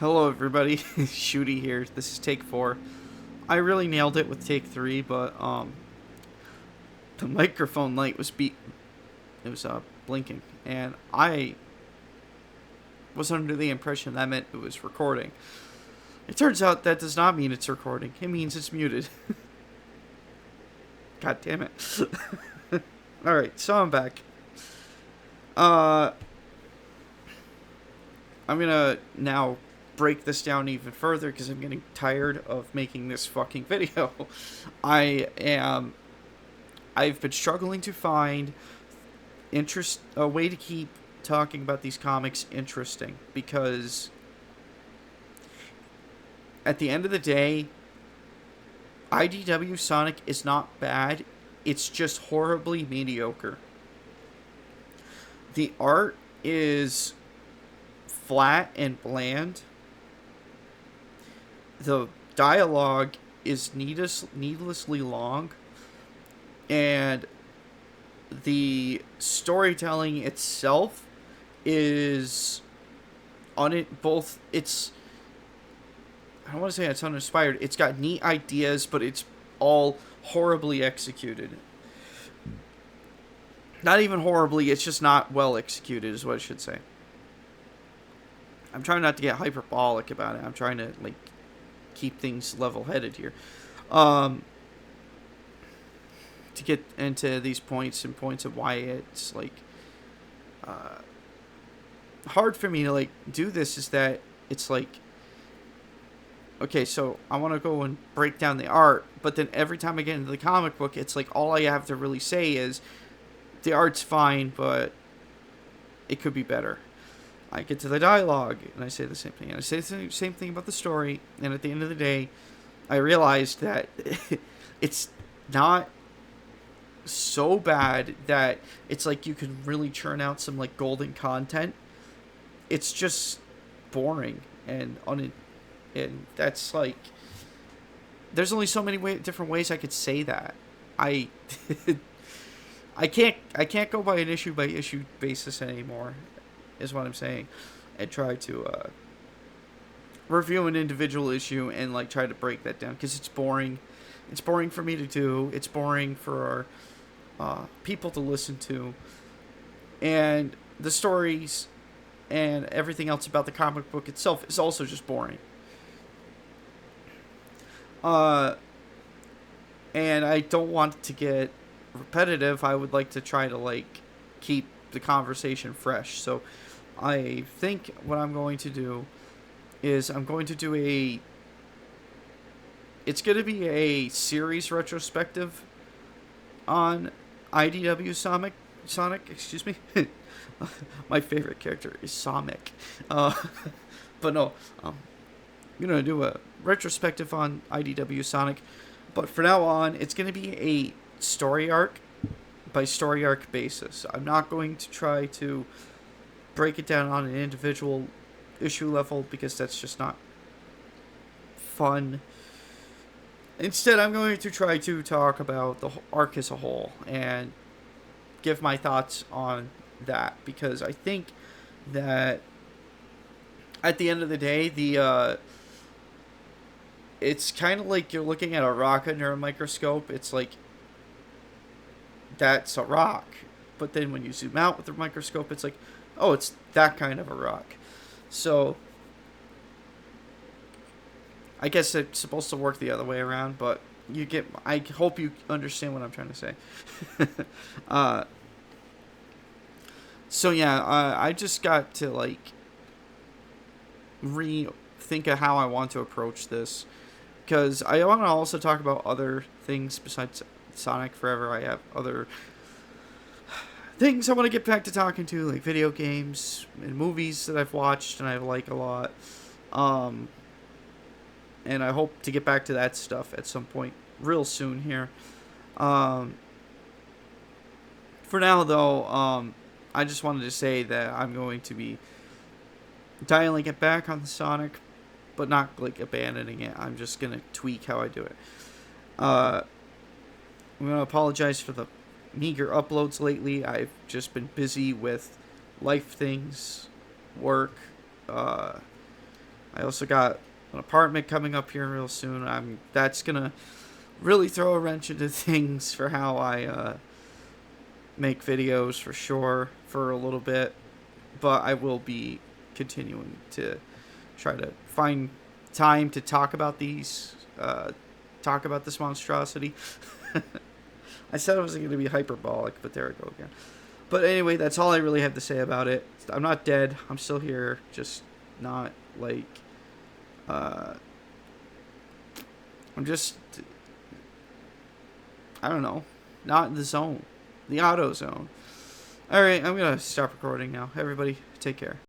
Hello, everybody. Shooty here. This is take 4. I really nailed it with take 3, but the microphone light was blinking, and I was under the impression that meant it was recording. It turns out that does not mean it's recording. It means it's muted. God damn it. All right, so I'm back. I'm gonna now break this down even further because I'm getting tired of making this fucking video. I am. I've been struggling to find a way to keep talking about these comics interesting because at the end of the day, IDW Sonic is not bad. It's just horribly mediocre. The art is flat and bland. The dialogue is needlessly long. And the storytelling itself is on it both. I don't want to say it's uninspired. It's got neat ideas, but it's all horribly executed. Not even horribly, it's just not well executed, is what I should say. I'm trying not to get hyperbolic about it. I'm trying to keep things level-headed here. To get into these points of why it's hard for me to do this is that it's okay, so I want to go and break down the art, but then every time I get into the comic book, it's all I have to really say is the art's fine, but it could be better. I get to the dialogue, and I say the same thing, and I say the same thing about the story, and at the end of the day, I realized that it's not so bad that it's you can really churn out some golden content. It's just boring and and that's there's only so many different ways I could say that. I I can't go by an issue by issue basis anymore, is what I'm saying, and try to review an individual issue and try to break that down because it's boring. It's boring for me to do. It's boring for people to listen to, and the stories and everything else about the comic book itself is also just boring. And I don't want to get repetitive. I would like to try to keep the conversation fresh. So I think what I'm going to do is I'm going to do it's going to be a series retrospective on IDW Sonic, excuse me. My favorite character is Sonic. But no, I'm going to do a retrospective on IDW Sonic. But for now on, it's going to be a story arc by story arc basis. I'm not going to try to break it down on an individual issue level because that's just not fun. Instead, I'm going to try to talk about the arc as a whole and give my thoughts on that because I think that at the end of the day, it's kind of like you're looking at a rock under a microscope. It's that's a rock, but then when you zoom out with the microscope, it's oh, it's that kind of a rock. So I guess it's supposed to work the other way around, but I hope you understand what I'm trying to say. So yeah, I just got to rethink of how I want to approach this, because I want to also talk about other things besides Sonic Forever. I have other things I want to get back to talking to, like video games and movies that I've watched and I like a lot. And I hope to get back to that stuff at some point real soon here. For now, though, I just wanted to say that I'm going to be dialing it back on the Sonic, but not abandoning it. I'm just going to tweak how I do it. I'm going to apologize for the meager uploads lately. I've just been busy with life things, work, I also got an apartment coming up here real soon. That's gonna really throw a wrench into things for how I make videos for sure for a little bit, but I will be continuing to try to find time to talk about talk about this monstrosity. I said it was going to be hyperbolic, but there I go again. But anyway, that's all I really have to say about it. I'm not dead. I'm still here, just not like. I'm just. I don't know. Not in the zone. The auto zone. Alright, I'm going to stop recording now. Everybody, take care.